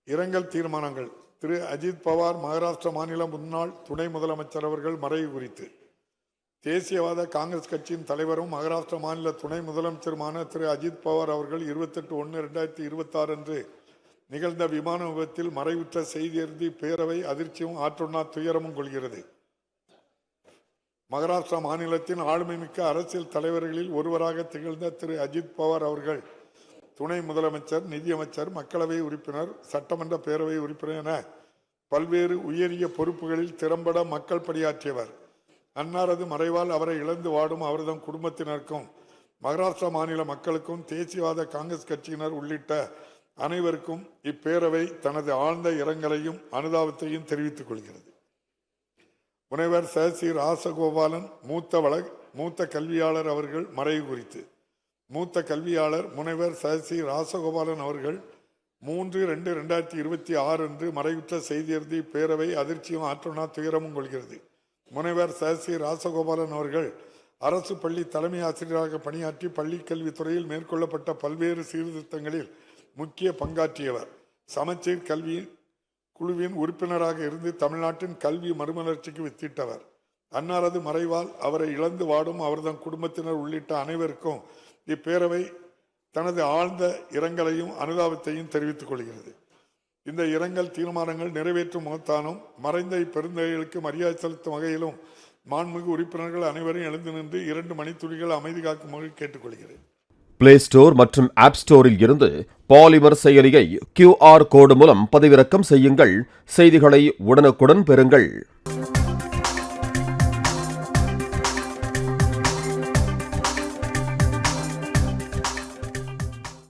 இரங்கல் தீர்மானங்கள். திரு அஜித் பவார் மகாராஷ்டிரா மாநில முன்னாள் துணை முதலமைச்சர் அவர்கள் மறைவு குறித்து தேசியவாத காங்கிரஸ் கட்சியின் தலைவரும் மகாராஷ்டிரா மாநில துணை முதலமைச்சருமான திரு அஜித் பவார் அவர்கள் 28/1/2026 அன்று நிகழ்ந்த விமான விபத்தில் மறைவுற்ற செய்தியறிந்து பேரவை அதிர்ச்சியும் ஆற்றுண்ணா துயரமும் கொள்கிறது. மகாராஷ்டிரா மாநிலத்தின் ஆளுமைமிக்க அரசியல் தலைவர்களில் ஒருவராக திகழ்ந்த திரு அஜித் பவார் அவர்கள் துணை முதலமைச்சர், நிதியமைச்சர், மக்களவை உறுப்பினர், சட்டமன்ற பேரவை உறுப்பினர் என பல்வேறு உயரிய பொறுப்புகளில் திறம்பட மக்கள் பணியாற்றியவர். அன்னாரது மறைவால் அவரை இழந்து வாடும் அவரது குடும்பத்தினருக்கும் மகாராஷ்டிரா மாநில மக்களுக்கும் தேசியவாத காங்கிரஸ் கட்சியினர் உள்ளிட்ட அனைவருக்கும் இப்பேரவை தனது ஆழ்ந்த இரங்கலையும் அனுதாபத்தையும் தெரிவித்துக் கொள்கிறது. முனைவர் சி ராசகோபாலன் மூத்த கல்வியாளர் அவர்கள் மறைவு குறித்து மூத்த கல்வியாளர் முனைவர் சி ராசகோபாலன் அவர்கள் 3/2/2026 அன்று மறைவுற்ற செய்தியறிந்து பேரவை அதிர்ச்சியும் ஆற்றுண்ணா துயரமும் கொள்கிறது. முனைவர் சி ராசகோபாலன் அவர்கள் அரசு பள்ளி தலைமை ஆசிரியராக பணியாற்றி பள்ளிக் கல்வித்துறையில் மேற்கொள்ளப்பட்ட பல்வேறு சீர்திருத்தங்களில் முக்கிய பங்காற்றியவர். சமச்சீர் கல்வி குழுவின் உறுப்பினராக இருந்து தமிழ்நாட்டின் கல்வி மறுமலர்ச்சிக்கு வித்திட்டவர். அன்னாரது மறைவால் அவரை இழந்து வாடும் அவரது குடும்பத்தினர் உள்ளிட்ட அனைவருக்கும் இப்பேரவை தனது ஆழ்ந்த இரங்கலையும் அனுதாபத்தையும் தெரிவித்துக் கொள்கிறது. இந்த இரங்கல் தீர்மானங்கள் நிறைவேற்றும் முகத்தானும் மறைந்த இப்பெருந்தகைகளுக்கு மரியாதை செலுத்தும் வகையிலும் மாண்புமிகு உறுப்பினர்கள் அனைவரும் எழுந்து நின்று 2 மணித்துளிகள் அமைதி காக்குமாறு கேட்டுக்கொள்கிறேன். பிளே ஸ்டோர் மற்றும் ஆப் ஸ்டோரில் இருந்து பாலிமர் செயலியை QR கோடு மூலம் பதிவிறக்கம் செய்யுங்கள். செய்திகளை உடனுக்குடன் பெறுங்கள்.